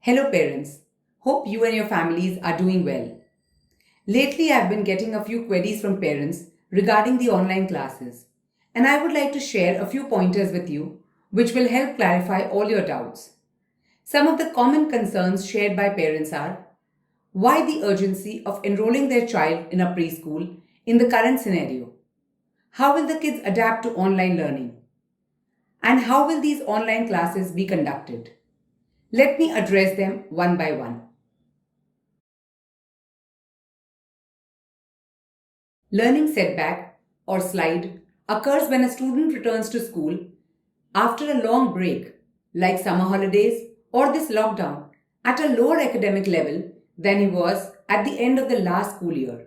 Hello, parents. Hope you and your families are doing well. Lately, I've been getting a few queries from parents regarding the online classes, and I would like to share a few pointers with you which will help clarify all your doubts. Some of the common concerns shared by parents are: why the urgency of enrolling their child in a preschool in the current scenario? How will the kids adapt to online learning? And how will these online classes be conducted? Let me address them one by one. Learning setback or slide occurs when a student returns to school after a long break, like summer holidays or this lockdown, at a lower academic level than he was at the end of the last school year.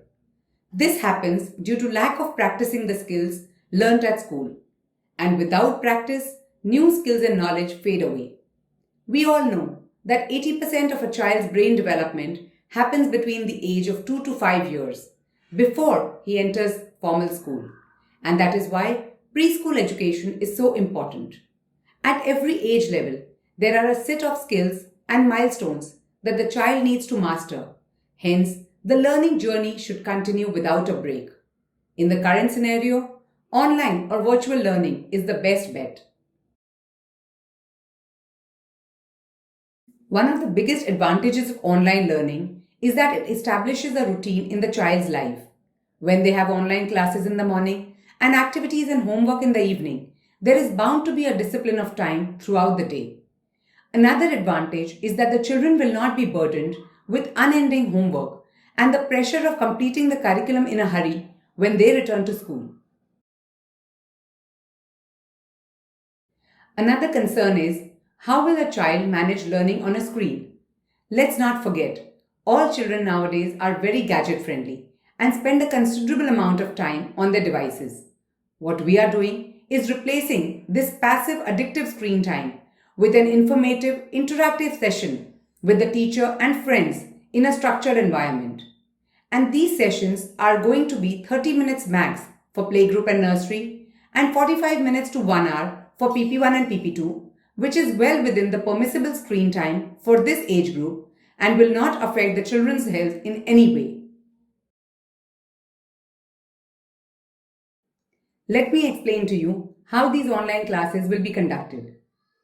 This happens due to lack of practicing the skills learnt at school, and without practice, new skills and knowledge fade away. We all know that 80% of a child's brain development happens between the age of 2 to 5 years before he enters formal school. And that is why preschool education is so important. At every age level, there are a set of skills and milestones that the child needs to master. Hence, the learning journey should continue without a break. In the current scenario, online or virtual learning is the best bet. One of the biggest advantages of online learning is that it establishes a routine in the child's life. When they have online classes in the morning and activities and homework in the evening, there is bound to be a discipline of time throughout the day. Another advantage is that the children will not be burdened with unending homework and the pressure of completing the curriculum in a hurry when they return to school. Another concern is: how will a child manage learning on a screen? Let's not forget, all children nowadays are very gadget friendly and spend a considerable amount of time on their devices. What we are doing is replacing this passive addictive screen time with an informative, interactive session with the teacher and friends in a structured environment. And these sessions are going to be 30 minutes max for playgroup and nursery and 45 minutes to 1 hour for PP1 and PP2, which is well within the permissible screen time for this age group and will not affect the children's health in any way. Let me explain to you how these online classes will be conducted.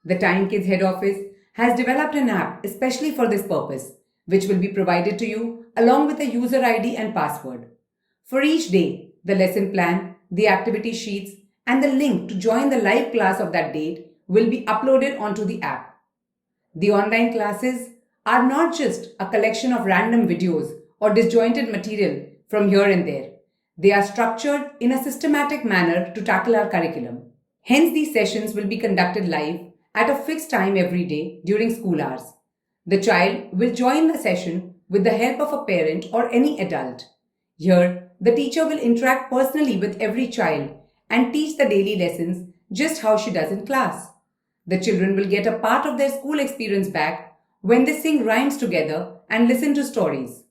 The Time Kids head office has developed an app especially for this purpose, which will be provided to you along with a user ID and password. For each day, the lesson plan, the activity sheets, and the link to join the live class of that date will be uploaded onto the app. The online classes are not just a collection of random videos or disjointed material from here and there. They are structured in a systematic manner to tackle our curriculum. Hence, these sessions will be conducted live at a fixed time every day during school hours. The child will join the session with the help of a parent or any adult. Here, the teacher will interact personally with every child and teach the daily lessons just how she does in class. The children will get a part of their school experience back when they sing rhymes together and listen to stories.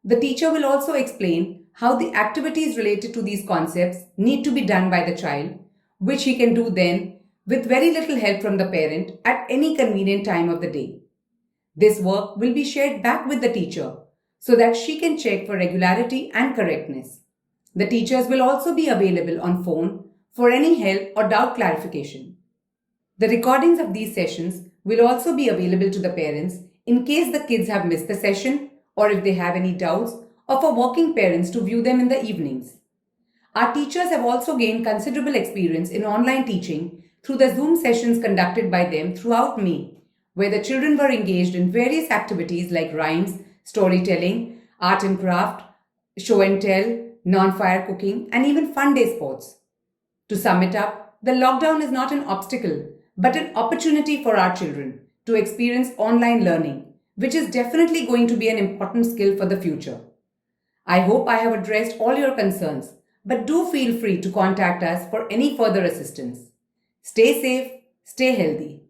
The teacher will also explain how the activities related to these concepts need to be done by the child, which he can do then with very little help from the parent at any convenient time of the day. This work will be shared back with the teacher so that she can check for regularity and correctness. The teachers will also be available on phone for any help or doubt clarification. The recordings of these sessions will also be available to the parents in case the kids have missed the session or if they have any doubts, or for working parents to view them in the evenings. Our teachers have also gained considerable experience in online teaching through the Zoom sessions conducted by them throughout May, where the children were engaged in various activities like rhymes, storytelling, art and craft, show and tell, non-fire cooking, and even fun day sports. To sum it up, the lockdown is not an obstacle, but an opportunity for our children to experience online learning, which is definitely going to be an important skill for the future. I hope I have addressed all your concerns, but do feel free to contact us for any further assistance. Stay safe, stay healthy.